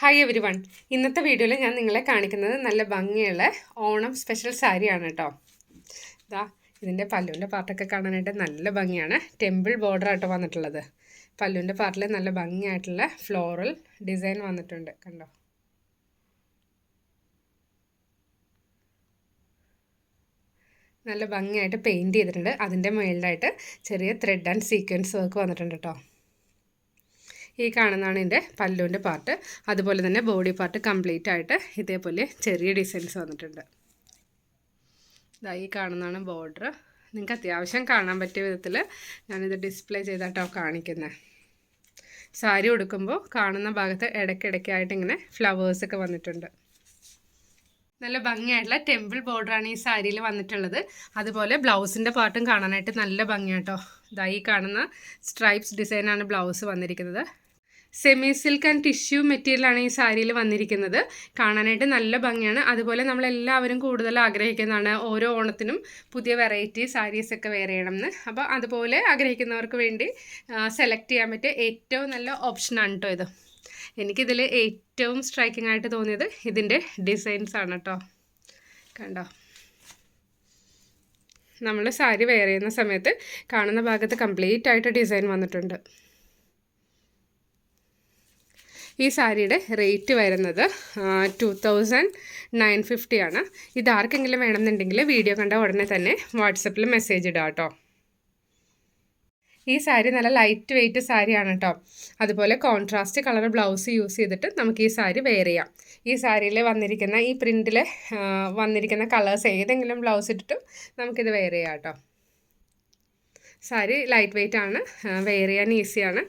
Hi every one. ഇന്നത്തെ വീഡിയോയിൽ ഞാൻ നിങ്ങളെ കാണിക്കുന്നത് നല്ല ഭംഗിയുള്ള ഓണം സ്പെഷ്യൽ സാരിയാണ് കേട്ടോ. ഇതാ ഇതിൻ്റെ പല്ലുവിൻ്റെ പാർട്ടൊക്കെ കാണാനായിട്ട് നല്ല ഭംഗിയാണ്. ടെമ്പിൾ ബോർഡർ ആയിട്ട് വന്നിട്ടുള്ളത്. പല്ലുവിൻ്റെ പാർട്ടിൽ നല്ല ഭംഗിയായിട്ടുള്ള ഫ്ലോറൽ ഡിസൈൻ വന്നിട്ടുണ്ട്, കണ്ടോ. നല്ല ഭംഗിയായിട്ട് പെയിൻറ്റ് ചെയ്തിട്ടുണ്ട്. അതിൻ്റെ മുകളിലായിട്ട് ചെറിയ ത്രെഡ് ആൻഡ് സീക്വൻസ് വർക്ക് വന്നിട്ടുണ്ട് കേട്ടോ. ഈ കാണുന്നതാണ് എൻ്റെ പല്ലുവിൻ്റെ പാർട്ട്. അതുപോലെ തന്നെ ബോഡി പാർട്ട് കംപ്ലീറ്റ് ആയിട്ട് ഇതേപോലെ ചെറിയ ഡിസൈൻസ് വന്നിട്ടുണ്ട്. ഈ കാണുന്നതാണ് ബോർഡർ. നിങ്ങൾക്ക് അത്യാവശ്യം കാണാൻ പറ്റിയ വിധത്തിൽ ഞാനിത് ഡിസ്പ്ലേ ചെയ്തിട്ടോ കാണിക്കുന്നത്. സാരി ഉടുക്കുമ്പോൾ കാണുന്ന ഭാഗത്ത് ഇടയ്ക്കിടയ്ക്കായിട്ട് ഇങ്ങനെ ഫ്ലവേഴ്സൊക്കെ വന്നിട്ടുണ്ട്. നല്ല ഭംഗിയായിട്ടുള്ള ടെമ്പിൾ ബോർഡറാണ് ഈ സാരിയിൽ വന്നിട്ടുള്ളത്. അതുപോലെ ബ്ലൗസിൻ്റെ പാർട്ടും കാണാനായിട്ട് നല്ല ഭംഗിയാട്ടോ. ഈ കാണുന്ന സ്ട്രൈപ്സ് ഡിസൈനാണ് ബ്ലൗസ് വന്നിരിക്കുന്നത്. സെമി സിൽക്ക് ആൻഡ് ടിഷ്യൂ മെറ്റീരിയലാണ് ഈ സാരിയിൽ വന്നിരിക്കുന്നത്. കാണാനായിട്ട് നല്ല ഭംഗിയാണ്. അതുപോലെ നമ്മളെല്ലാവരും കൂടുതൽ ആഗ്രഹിക്കുന്നതാണ് ഓരോ ഓണത്തിനും പുതിയ വെറൈറ്റി സാരീസൊക്കെ വെയർ ചെയ്യണമെന്ന്. അപ്പോൾ അതുപോലെ ആഗ്രഹിക്കുന്നവർക്ക് വേണ്ടി സെലക്ട് ചെയ്യാൻ പറ്റിയ ഏറ്റവും നല്ല ഓപ്ഷനാണ് കേട്ടോ ഇത്. എനിക്കിതിൽ ഏറ്റവും സ്ട്രൈക്കിംഗ് ആയിട്ട് തോന്നിയത് ഇതിൻ്റെ ഡിസൈൻസ് ആണ് കേട്ടോ. കണ്ടോ, നമ്മൾ സാരി വെയർ ചെയ്യുന്ന സമയത്ത് കാണുന്ന ഭാഗത്ത് കംപ്ലീറ്റ് ആയിട്ട് ഡിസൈൻ വന്നിട്ടുണ്ട്. ഈ സാരിയുടെ റേറ്റ് വരുന്നത് 2950 ആണ്. ഇത് ആർക്കെങ്കിലും വേണമെന്നുണ്ടെങ്കിൽ വീഡിയോ കണ്ട ഉടനെ തന്നെ വാട്സപ്പിൽ മെസ്സേജ് ഇടാം കേട്ടോ. ഈ സാരി നല്ല ലൈറ്റ് വെയ്റ്റ് സാരിയാണ് കേട്ടോ. അതുപോലെ കോൺട്രാസ്റ്റ് കളർ ബ്ലൗസ് യൂസ് ചെയ്തിട്ട് നമുക്ക് ഈ സാരി വെയർ ചെയ്യാം. ഈ സാരിയിൽ വന്നിരിക്കുന്ന ഈ പ്രിൻറ്റിൽ വന്നിരിക്കുന്ന കളേഴ്സ് ഏതെങ്കിലും ബ്ലൗസ് ഇട്ടിട്ടും നമുക്കിത് വെയർ ചെയ്യാം കേട്ടോ. സാരി ലൈറ്റ് വെയ്റ്റ് ആണ്, വെയർ ചെയ്യാൻ ഈസിയാണ്.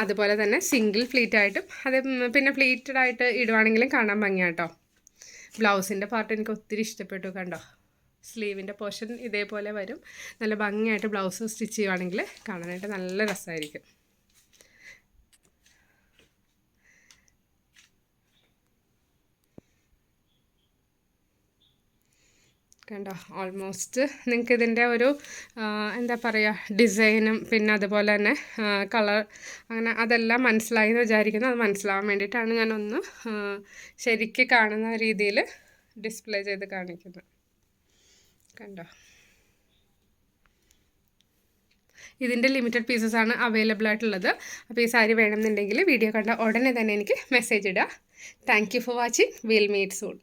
അതുപോലെ തന്നെ സിംഗിൾ ഫ്ലീറ്റ് ആയിട്ടും അത് പിന്നെ ഫ്ലീറ്റഡ് ആയിട്ട് ഇടുവാണെങ്കിലും കാണാൻ ഭംഗിയാട്ടോ. ബ്ലൗസിൻ്റെ പാർട്ട് എനിക്ക് ഒത്തിരി ഇഷ്ടപ്പെട്ടു, കണ്ടോ. സ്ലീവിൻ്റെ പോർഷൻ ഇതേപോലെ വരും. നല്ല ഭംഗിയായിട്ട് ബ്ലൗസ് സ്റ്റിച്ച് ചെയ്യുവാണെങ്കിൽ കാണാനായിട്ട് നല്ല രസമായിരിക്കും. കണ്ടോ, ഓൾമോസ്റ്റ് നിങ്ങൾക്ക് ഇതിൻ്റെ ഒരു എന്താ പറയുക ഡിസൈനും പിന്നെ അതുപോലെ തന്നെ കളർ അങ്ങനെ അതെല്ലാം മനസ്സിലായി എന്ന് വിചാരിക്കുന്നു. അത് മനസ്സിലാവാൻ വേണ്ടിയിട്ടാണ് ഞാനൊന്ന് ശരിക്ക് കാണുന്ന രീതിയിൽ ഡിസ്പ്ലേ ചെയ്ത് കാണിക്കുന്നത്. കണ്ടോ, ഇതിൻ്റെ ലിമിറ്റഡ് പീസസ് ആണ് അവൈലബിൾ ആയിട്ടുള്ളത്. അപ്പോൾ ഈ സാരി വേണമെന്നുണ്ടെങ്കിൽ വീഡിയോ കണ്ട ഉടനെ തന്നെ എനിക്ക് മെസ്സേജ് ഇടുക. Thank you for watching. Will meet soon.